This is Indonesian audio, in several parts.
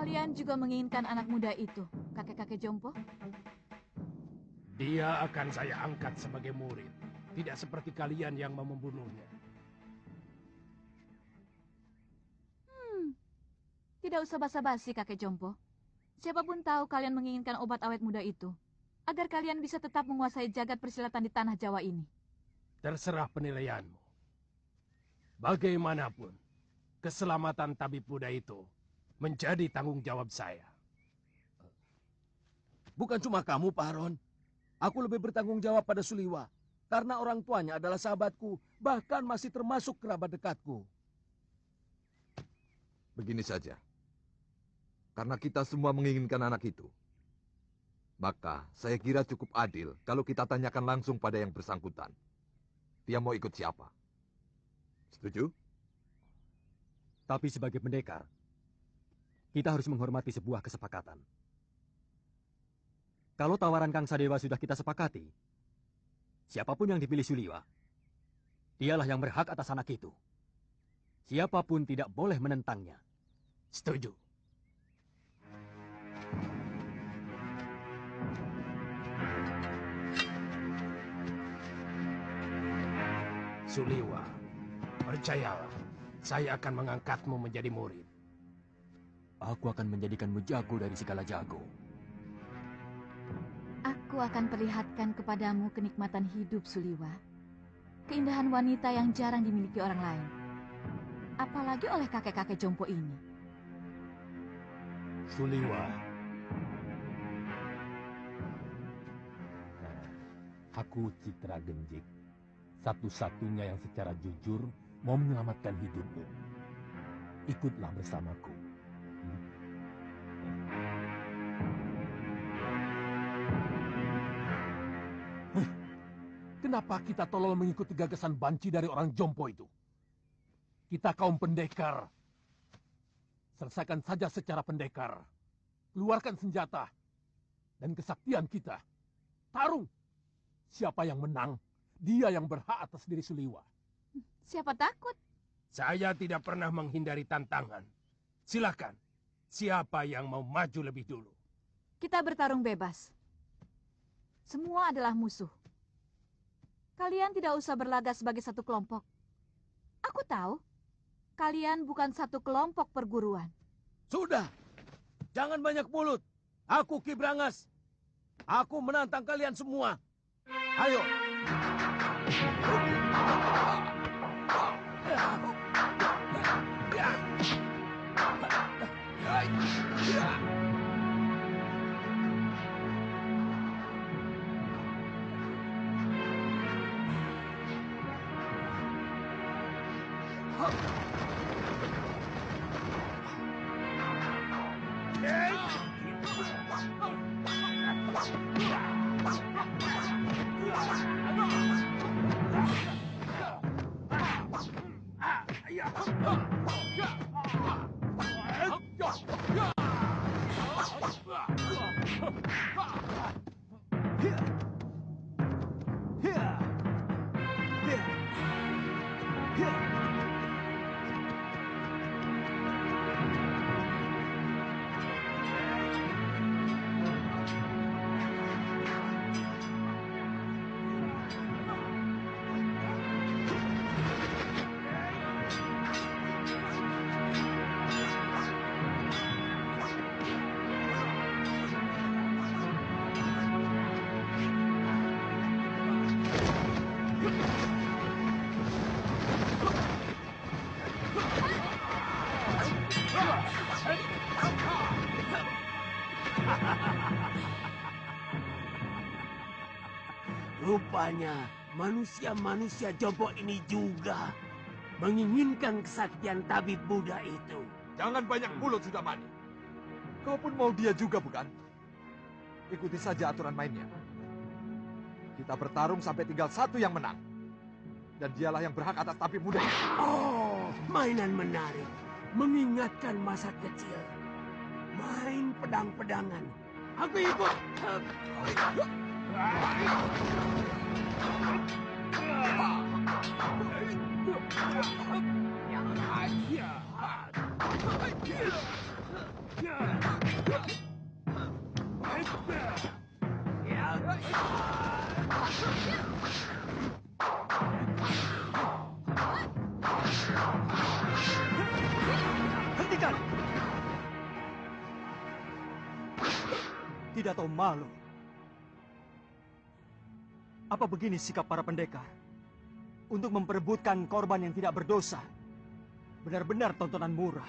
Kalian juga menginginkan anak muda itu, kakek-kakek jompo? Dia akan saya angkat sebagai murid. Tidak seperti kalian yang mau membunuhnya. Tidak usah basa-basi, kakek jompo. Siapapun tahu kalian menginginkan obat awet muda itu, agar kalian bisa tetap menguasai jagat persilatan di tanah Jawa ini. Terserah penilaianmu. Bagaimanapun, keselamatan tabib muda itu menjadi tanggung jawab saya. Bukan cuma kamu, Pak Haron. Aku lebih bertanggung jawab pada Suliwa. Karena orang tuanya adalah sahabatku, bahkan masih termasuk kerabat dekatku. Begini saja. Karena kita semua menginginkan anak itu, maka saya kira cukup adil kalau kita tanyakan langsung pada yang bersangkutan. Dia mau ikut siapa? Setuju? Tapi sebagai pendekar, kita harus menghormati sebuah kesepakatan. Kalau tawaran Kang Sadewa sudah kita sepakati, siapapun yang dipilih Suliwa, dialah yang berhak atas anak itu. Siapapun tidak boleh menentangnya. Setuju. Suliwa, percayalah, saya akan mengangkatmu menjadi murid. Aku akan menjadikanmu jago dari segala jago. Aku akan perlihatkan kepadamu kenikmatan hidup, Suliwa. Keindahan wanita yang jarang dimiliki orang lain. Apalagi oleh kakek-kakek jompo ini. Suliwa. Aku Citra Genjik. Satu-satunya yang secara jujur mau menyelamatkan hidupmu. Ikutlah bersamaku. Kenapa kita tolol mengikuti gagasan banci dari orang jompo itu? Kita kaum pendekar. Selesaikan saja secara pendekar. Keluarkan senjata dan kesaktian kita. Tarung. Siapa yang menang, dia yang berhak atas diri Suliwa. Siapa takut? Saya tidak pernah menghindari tantangan. Silakan. Siapa yang mau maju lebih dulu? Kita bertarung bebas. Semua adalah musuh. Kalian tidak usah berlagak sebagai satu kelompok. Aku tahu, kalian bukan satu kelompok perguruan. Sudah. Jangan banyak mulut. Aku Ki Brangas. Aku menantang kalian semua. Ayo. Rupanya manusia-manusia jompo ini juga menginginkan kesaktian tabib Buddha itu. Jangan banyak mulut sudah Mani. Kau pun mau dia juga bukan? Ikuti saja aturan mainnya. Kita bertarung sampai tinggal satu yang menang. Dan dialah yang berhak atas tabib muda. Oh, mainan menarik. Mengingatkan masa kecil. Main pedang-pedangan. Aku ikut. Hentikan! Tidak tahu malu. Apa begini sikap para pendekar? Untuk memperebutkan korban yang tidak berdosa. Benar-benar tontonan murah.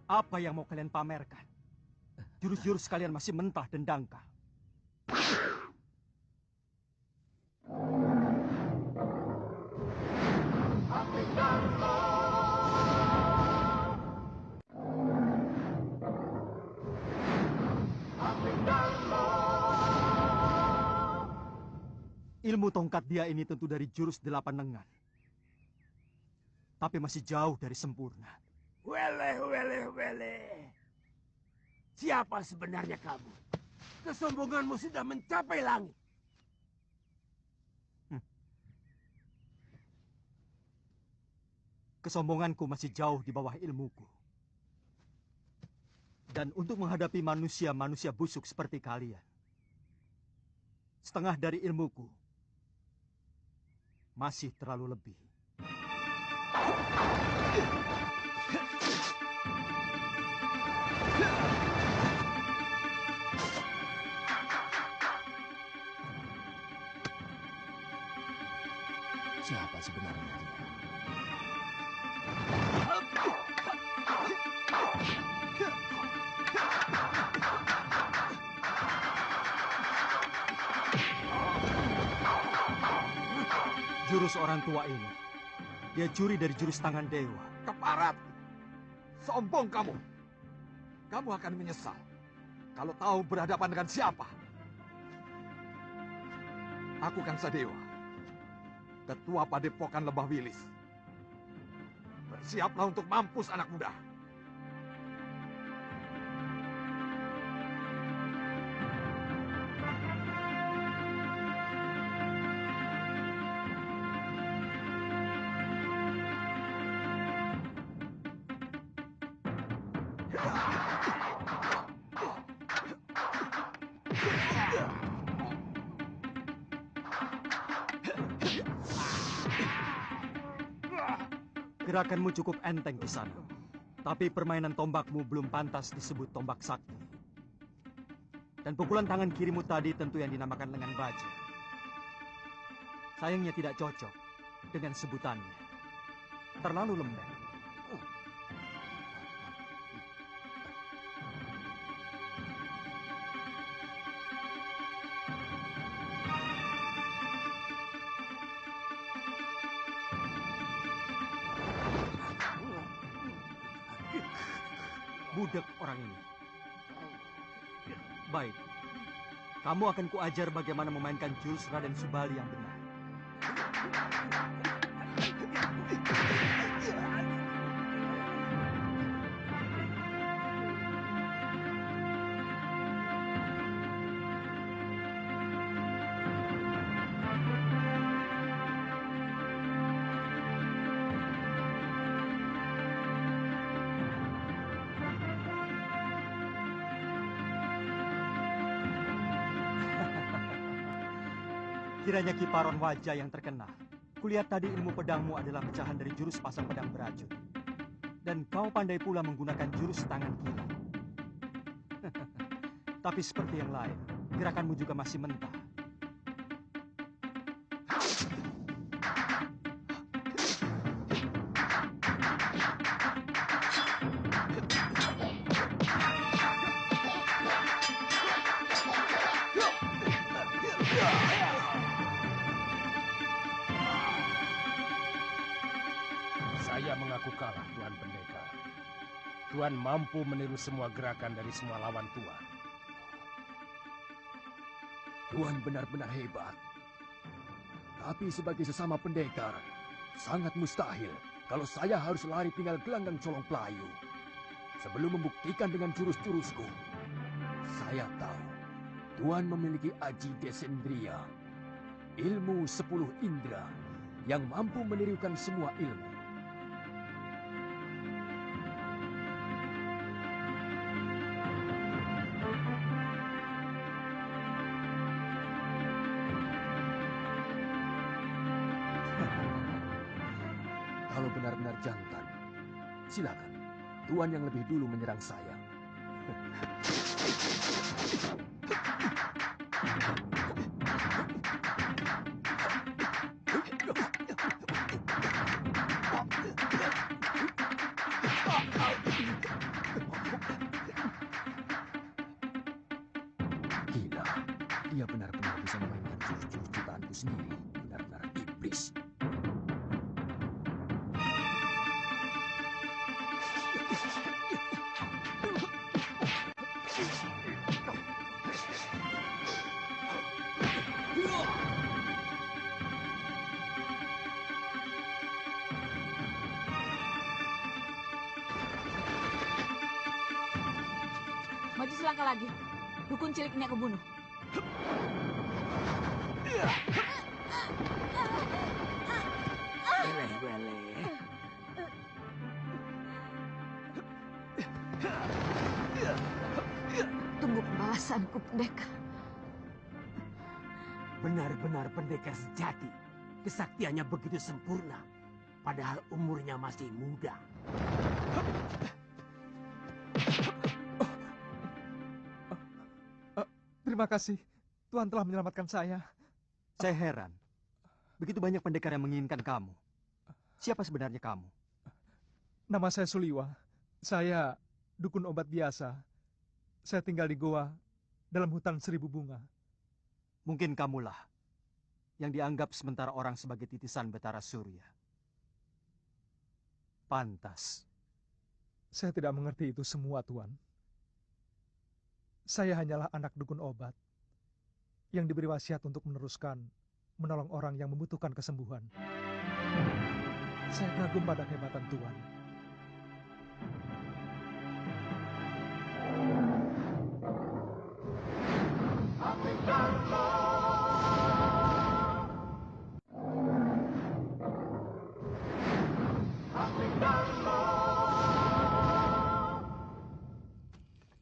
Apa yang mau kalian pamerkan? Jurus-jurus kalian masih mentah dan dangkal. Ilmu tongkat dia ini tentu dari jurus 8 lengan. Tapi masih jauh dari sempurna. Wele. Siapa sebenarnya kamu? Kesombonganmu sudah mencapai langit. Kesombonganku masih jauh di bawah ilmuku. Dan untuk menghadapi manusia-manusia busuk seperti kalian, setengah dari ilmuku masih terlalu lebih. Siapa sebenarnya dia? Jurus orang tua ini, dia curi dari jurus tangan dewa. Keparat! Sombong kamu! Kamu akan menyesal kalau tahu berhadapan dengan siapa. Aku Kangsa Dewa, Ketua Padepokan Lembah Wilis. Bersiaplah untuk mampus anak muda. Gerakanmu cukup enteng di sana. Tapi permainan tombakmu belum pantas disebut tombak sakti. Dan pukulan tangan kirimu tadi tentu yang dinamakan lengan baja. Sayangnya tidak cocok dengan sebutannya. Terlalu lembek. Budak orang ini. Baik. Kamu akan kuajar bagaimana memainkan jurus Raden Subali yang benar. Kiranya Kiparon wajah yang terkenal. Kulihat tadi ilmu pedangmu adalah pecahan dari jurus pasang pedang beracun. Dan kau pandai pula menggunakan jurus tangan kiri. Tapi seperti yang lain, gerakanmu juga masih mentah. pendekar. Tuan mampu meniru semua gerakan dari semua lawan Tuan. Tuan benar-benar hebat. Tapi sebagai sesama pendekar, sangat mustahil kalau saya harus lari tinggal gelanggang colong pelayu. Sebelum membuktikan dengan jurus-jurusku, saya tahu Tuan memiliki Aji Desendria, ilmu 10 indera yang mampu menirukan semua ilmu. Kalau benar-benar jantan, silakan. Tuan yang lebih dulu menyerang saya. Gila, dia benar-benar bisa memainkan jurus-jurus ciptaanku sendiri. Benar-benar iblis. Maju selangkah lagi. Dukun cilik ini aku bunuh. Weleh-weleh. Tunggu pembalasanku, pendekar. Benar-benar pendekar sejati. Kesaktiannya begitu sempurna. Padahal umurnya masih muda. Terima kasih. Tuhan telah menyelamatkan saya. Saya heran. Begitu banyak pendekar yang menginginkan kamu. Siapa sebenarnya kamu? Nama saya Suliwa. Saya dukun obat biasa. Saya tinggal di goa dalam hutan 1000 bunga. Mungkin kamulah yang dianggap sementara orang sebagai titisan Betara Surya. Pantas. Saya tidak mengerti itu semua, Tuan. Saya hanyalah anak dukun obat yang diberi wasiat untuk menolong orang yang membutuhkan kesembuhan. Saya kagum pada kehebatan Tuan.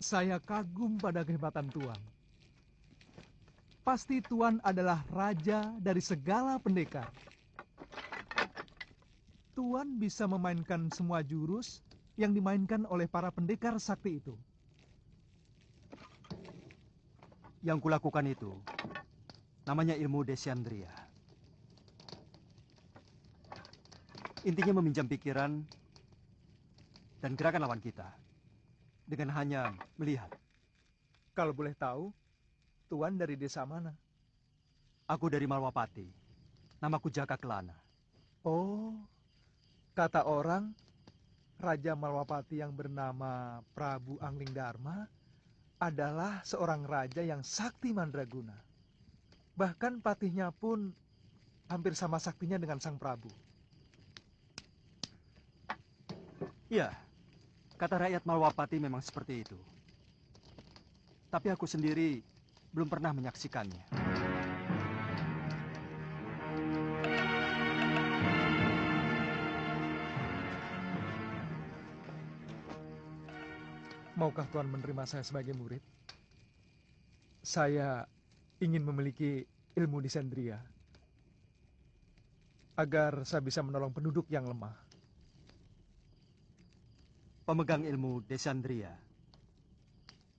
Saya kagum pada kehebatan Tuan. Pasti Tuan adalah raja dari segala pendekar. Tuan bisa memainkan semua jurus yang dimainkan oleh para pendekar sakti itu. Yang kulakukan itu namanya ilmu Desandria. Intinya meminjam pikiran dan gerakan lawan kita dengan hanya melihat. Kalau boleh tahu, Tuan dari desa mana? Aku dari Malwapati. Namaku Jaka Kelana. Oh, kata orang, Raja Malwapati yang bernama Prabu Angling Dharma adalah seorang raja yang sakti mandraguna. Bahkan patihnya pun hampir sama saktinya dengan sang Prabu. Iya, kata rakyat Malwapati memang seperti itu. Tapi aku sendiri belum pernah menyaksikannya. Maukah Tuan menerima saya sebagai murid? Saya ingin memiliki ilmu Desandria agar saya bisa menolong penduduk yang lemah. Pemegang ilmu Desandria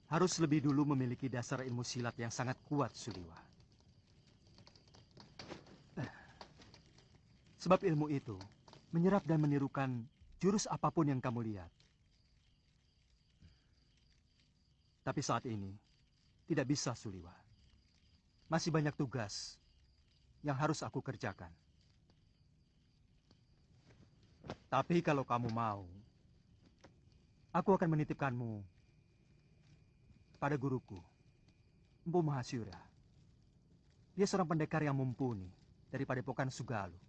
harus lebih dulu memiliki dasar ilmu silat yang sangat kuat, Suliwa. Sebab ilmu itu menyerap dan menirukan jurus apapun yang kamu lihat. Tapi saat ini tidak bisa, Suliwa. Masih banyak tugas yang harus aku kerjakan. Tapi kalau kamu mau, Aku akan menitipkanmu pada guruku, Empu Mahasyura. Dia seorang pendekar yang mumpuni dari Padepokan Sugalu.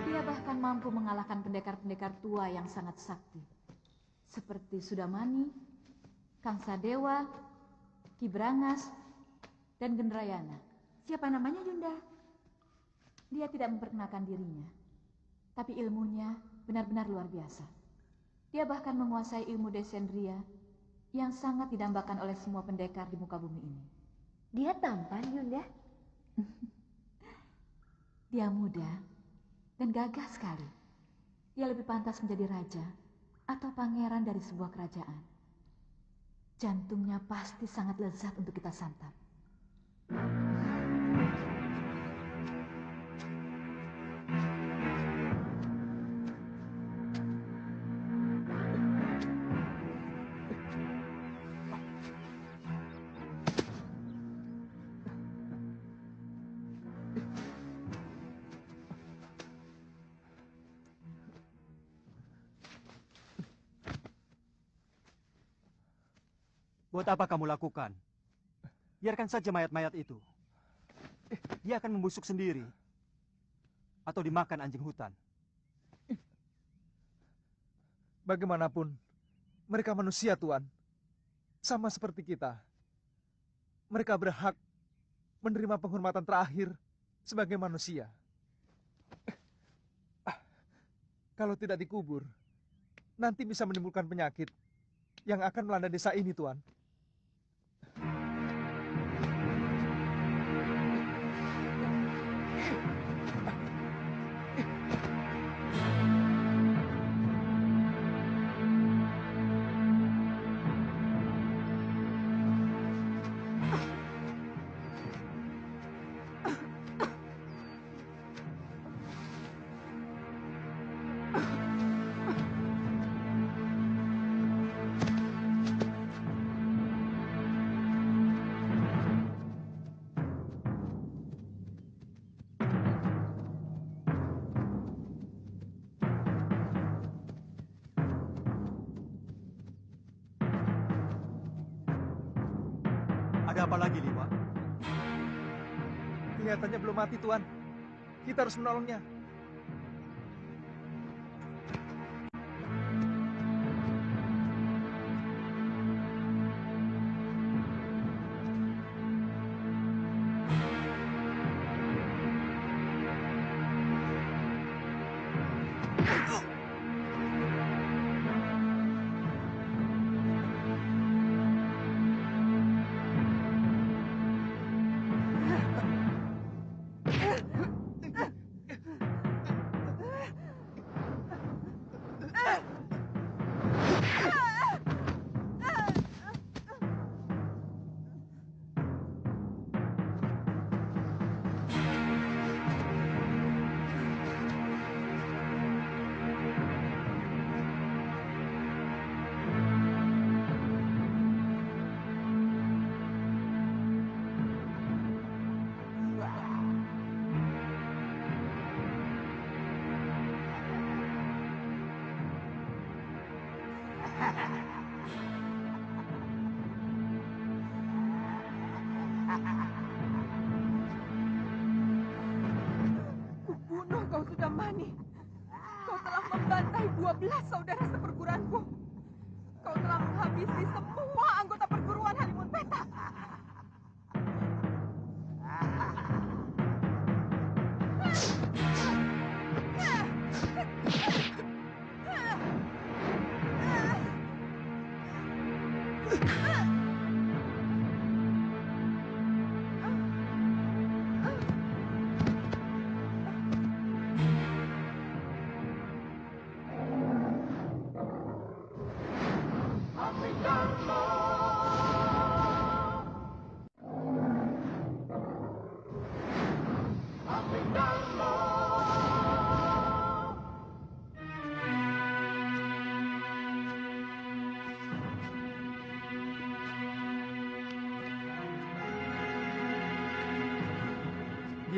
Dia bahkan mampu mengalahkan pendekar-pendekar tua yang sangat sakti. Seperti Sudamani, Kang Sadewa, Ki Brangas, dan Gendrayana. Siapa namanya, Yunda? Dia tidak memperkenalkan dirinya, tapi ilmunya benar-benar luar biasa. Dia bahkan menguasai ilmu desendria yang sangat didambakan oleh semua pendekar di muka bumi ini. Dia tampan, Yunda. Dia muda dan gagah sekali. Dia lebih pantas menjadi raja atau pangeran dari sebuah kerajaan. Jantungnya pasti sangat lezat untuk kita santap. Buat apa kamu lakukan? Biarkan saja mayat-mayat itu. Dia akan membusuk sendiri. Atau dimakan anjing hutan. Bagaimanapun, mereka manusia, Tuan. Sama seperti kita. Mereka berhak menerima penghormatan terakhir sebagai manusia. Kalau tidak dikubur, nanti bisa menimbulkan penyakit yang akan melanda desa ini, Tuan. Ada apa lagi, Liwa? Kelihatannya belum mati, Tuan. Kita harus menolongnya. Kubunuh kau, Sudamani. Kau telah membantai 12 saudara seperguruanku. Kau telah menghabisi semua anggota perguruan Halimun Petak.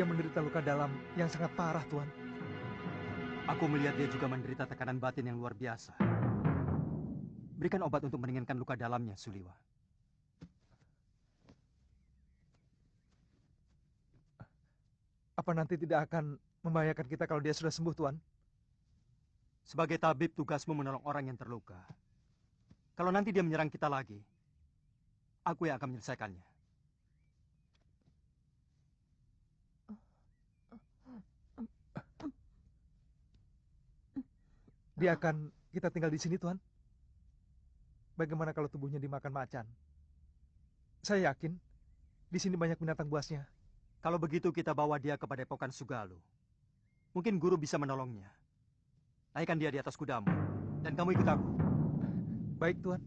Dia menderita luka dalam yang sangat parah, Tuan. Aku melihat dia juga menderita tekanan batin yang luar biasa. Berikan obat untuk meringankan luka dalamnya, Suliwa. Apa nanti tidak akan membahayakan kita kalau dia sudah sembuh, Tuan? Sebagai tabib, tugasmu menolong orang yang terluka. Kalau nanti dia menyerang kita lagi, aku yang akan menyelesaikannya. Biarkan kita tinggal di sini, Tuan. Bagaimana kalau tubuhnya dimakan macan? Saya yakin di sini banyak binatang buasnya. Kalau begitu kita bawa dia ke Padepokan Sugalu. Mungkin guru bisa menolongnya. Naikkan dia di atas kudamu, dan kamu ikut aku. Baik, Tuan.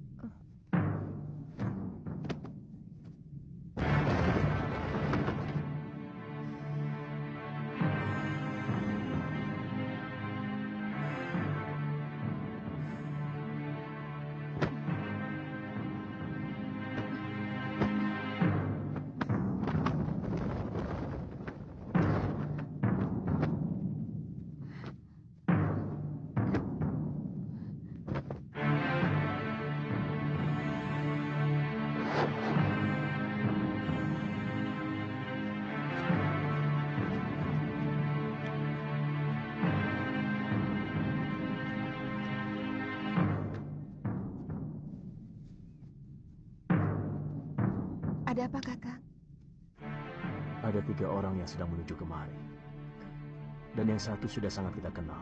Ada apa, Kakak? Ada 3 orang yang sedang menuju kemari. Dan yang satu sudah sangat kita kenal.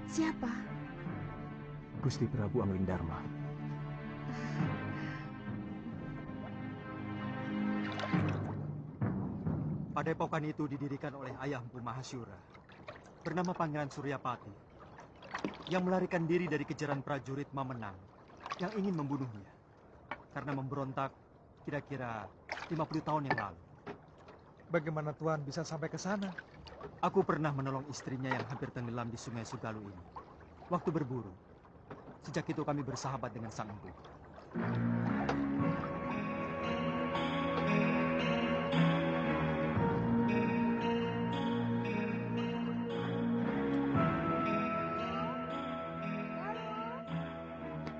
Siapa? Gusti Prabu Anglingdarma. Padepokan itu didirikan oleh ayah Empu Mahasyura, bernama Pangeran Suryapati, yang melarikan diri dari kejaran prajurit Mamenang yang ingin membunuhnya karena memberontak kira-kira 50 tahun yang lalu. Bagaimana Tuan bisa sampai ke sana? Aku pernah menolong istrinya yang hampir tenggelam di Sungai Sugalu ini. Waktu berburu. Sejak itu kami bersahabat dengan Sang Empu.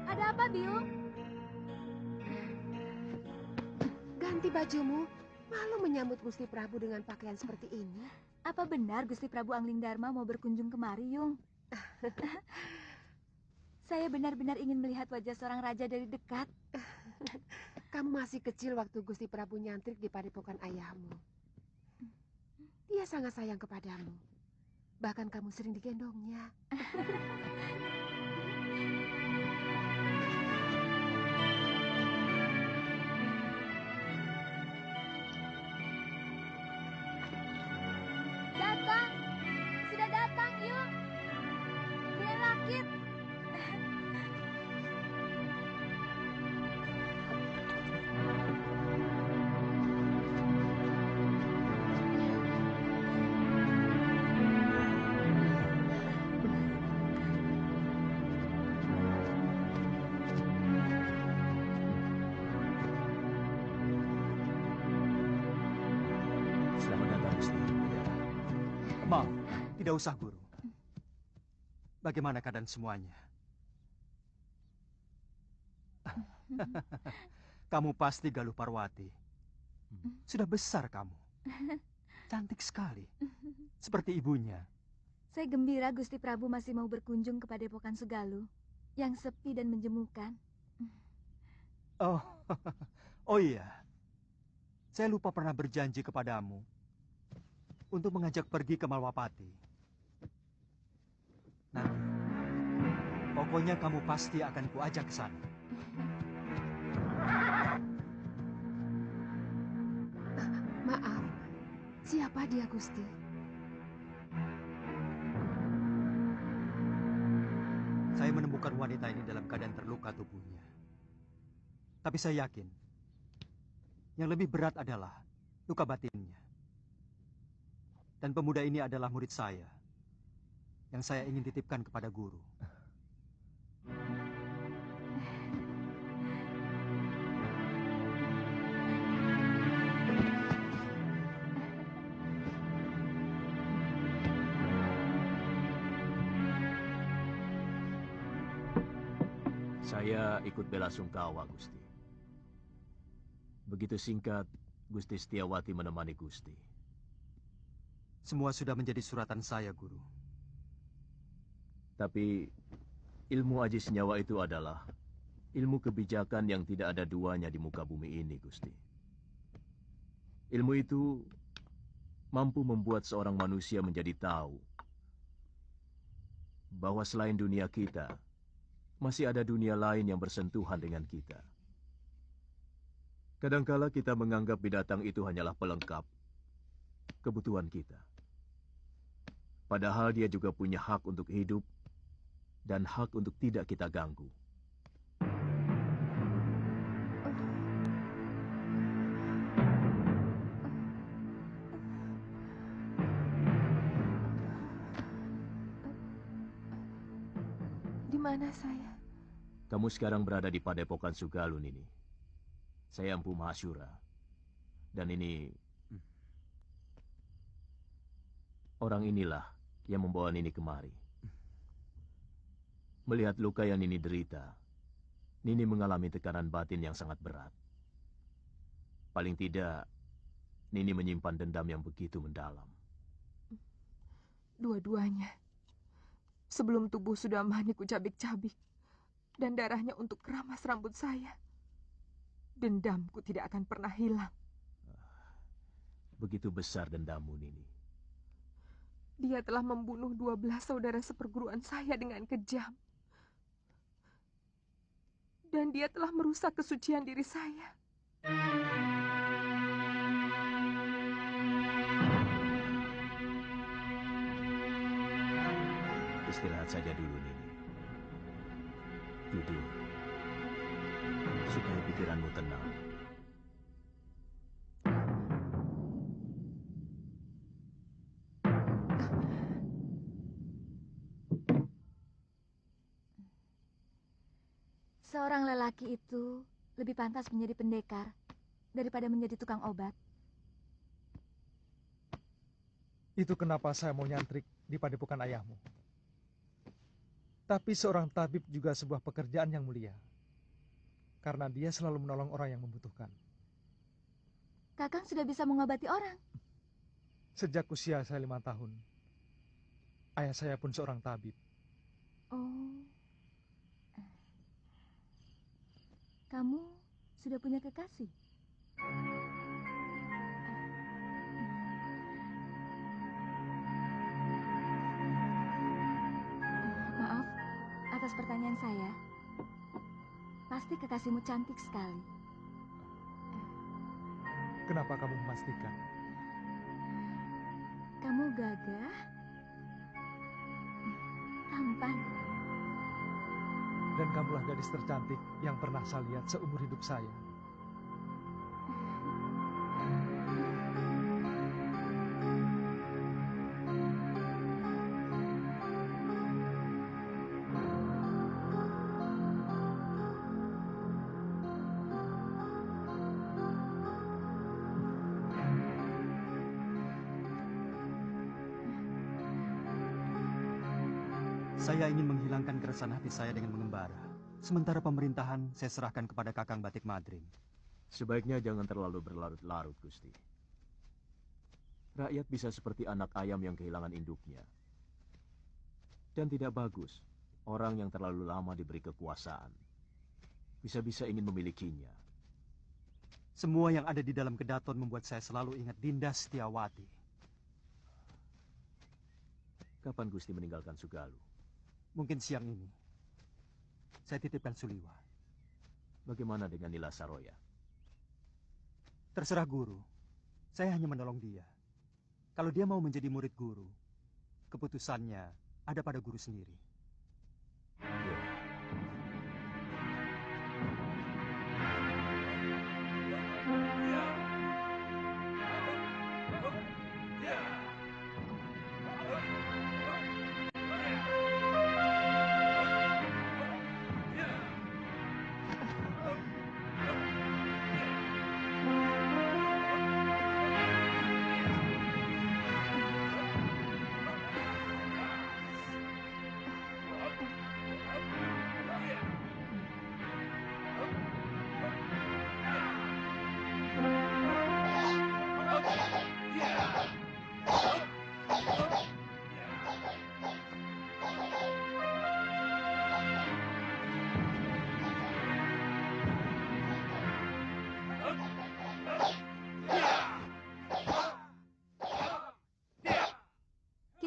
Ada apa, Biung? Ganti bajumu. Malu menyambut Gusti Prabu dengan pakaian seperti ini. Apa benar Gusti Prabu Anglingdarma mau berkunjung kemari, Yung? Saya benar-benar ingin melihat wajah seorang raja dari dekat. Kamu masih kecil waktu Gusti Prabu nyantrik di padepokan ayahmu. Dia sangat sayang kepadamu. Bahkan kamu sering digendongnya. Datang! Sudah datang, Yung! Dia rakit! Selamat datang, Gusti. Maaf, tidak usah, Guru. Bagaimana keadaan semuanya? Kamu pasti Galuh Parwati. Sudah besar kamu. Cantik sekali. Seperti ibunya. Saya gembira Gusti Prabu masih mau berkunjung ke Padepokan Sugalu yang sepi dan menjemukan. Oh, oh iya. Saya lupa pernah berjanji kepadamu untuk mengajak pergi ke Malwapati. Nanti, pokoknya kamu pasti akan kuajak ke sana. Maaf, siapa dia, Gusti? Saya menemukan wanita ini dalam keadaan terluka tubuhnya. Tapi saya yakin, yang lebih berat adalah luka batinnya. Dan pemuda ini adalah murid saya, yang saya ingin titipkan kepada guru. Saya ikut bela sungkawa, Gusti. Begitu singkat, Gusti Setiawati menemani Gusti. Semua sudah menjadi suratan saya, Guru. Tapi ilmu aji senyawa itu adalah ilmu kebijakan yang tidak ada duanya di muka bumi ini, Gusti. Ilmu itu mampu membuat seorang manusia menjadi tahu bahwa selain dunia kita, masih ada dunia lain yang bersentuhan dengan kita. Kadangkala kita menganggap binatang itu hanyalah pelengkap kebutuhan kita. Padahal dia juga punya hak untuk hidup dan hak untuk tidak kita ganggu. Di mana saya? Kamu sekarang berada di Padepokan Sugalun ini. Saya Empu Mahasura. Dan ini... orang inilah yang membawa Nini kemari. Melihat luka yang Nini derita, Nini mengalami tekanan batin yang sangat berat. Paling tidak, Nini menyimpan dendam yang begitu mendalam. Dua-duanya. Sebelum tubuh sudah manik kucabik-cabik dan darahnya untuk keramas rambut saya, dendamku tidak akan pernah hilang. Begitu besar dendammu, Nini. Dia telah membunuh 12 saudara seperguruan saya dengan kejam. Dan dia telah merusak kesucian diri saya. Istirahat saja dulu, Nini. Tidur. Supaya pikiranmu tenang. Seorang lelaki itu lebih pantas menjadi pendekar daripada menjadi tukang obat. Itu kenapa saya mau nyantrik di padepokan ayahmu. Tapi seorang tabib juga sebuah pekerjaan yang mulia. Karena dia selalu menolong orang yang membutuhkan. Kakang sudah bisa mengobati orang. Sejak usia saya 5 tahun, ayah saya pun seorang tabib. Oh. Kamu sudah punya kekasih? Maaf atas pertanyaan saya. Pasti kekasihmu cantik sekali. Kenapa kamu memastikan? Kamu gagah, tampan. Dan kamulah gadis tercantik yang pernah saya lihat seumur hidup saya. Saya ingin menghilangkan keresahan hati saya dengan mengembara. Sementara pemerintahan saya serahkan kepada Kakang Batik Madrim. Sebaiknya jangan terlalu berlarut-larut, Gusti. Rakyat bisa seperti anak ayam yang kehilangan induknya. Dan tidak bagus orang yang terlalu lama diberi kekuasaan. Bisa-bisa ingin memilikinya. Semua yang ada di dalam kedaton membuat saya selalu ingat Dinda Setiawati. Kapan Gusti meninggalkan Sugalu? Mungkin siang ini. Saya titipkan Suliwa. Bagaimana dengan Nila Saroya? Terserah guru. Saya hanya menolong dia. Kalau dia mau menjadi murid guru, keputusannya ada pada guru sendiri.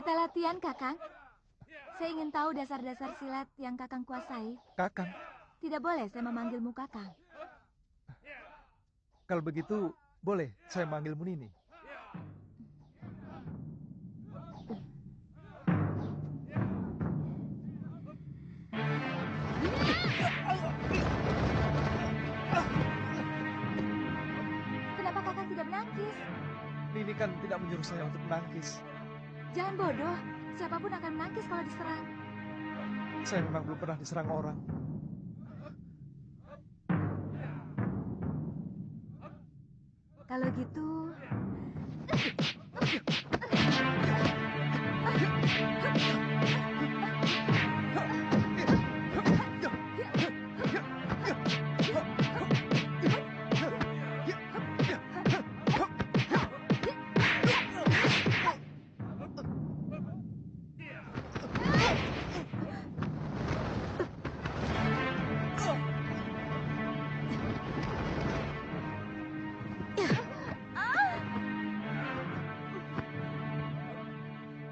Kita latihan, Kakang. Saya ingin tahu dasar-dasar silat yang Kakang kuasai. Kakang, Tidak boleh saya memanggilmu Kakang. kalau begitu boleh saya manggilmu Nini. Kenapa Kakang tidak menangkis? Nini kan tidak menyuruh saya untuk menangkis. Jangan bodoh. Siapapun akan menangkis kalau diserang. Saya memang belum pernah diserang orang. Kalau gitu...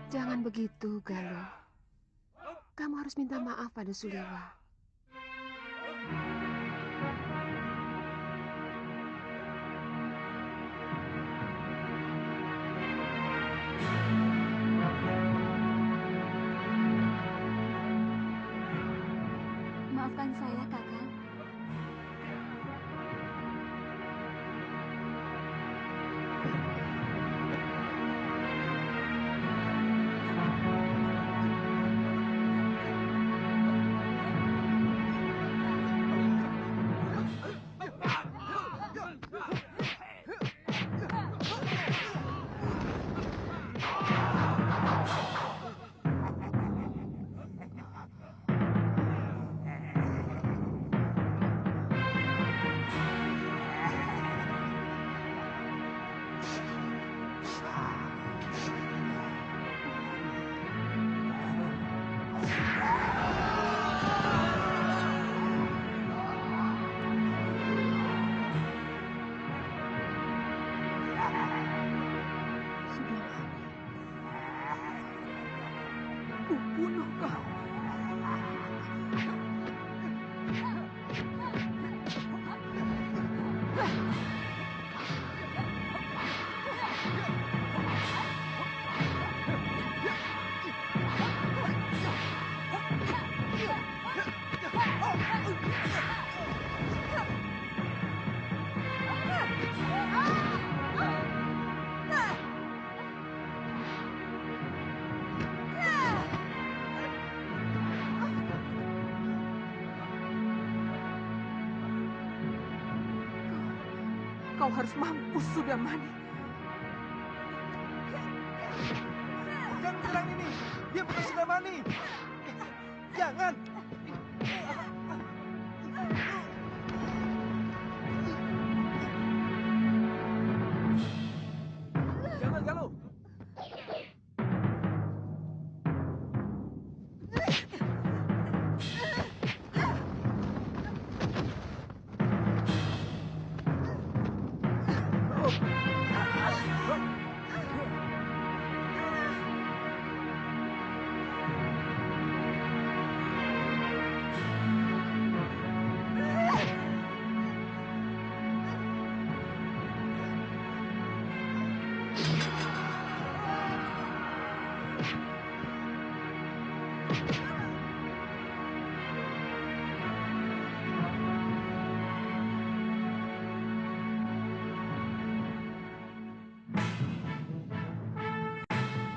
Jangan begitu, Galuh. Kamu harus minta maaf pada Suliwa. Maafkan saya, Kakang. Bunuh kau. Kau harus mampus, Sudamani. Jangan menyerang Nini. Dia bukan Sudamani. Jangan. Jangan, Galuh.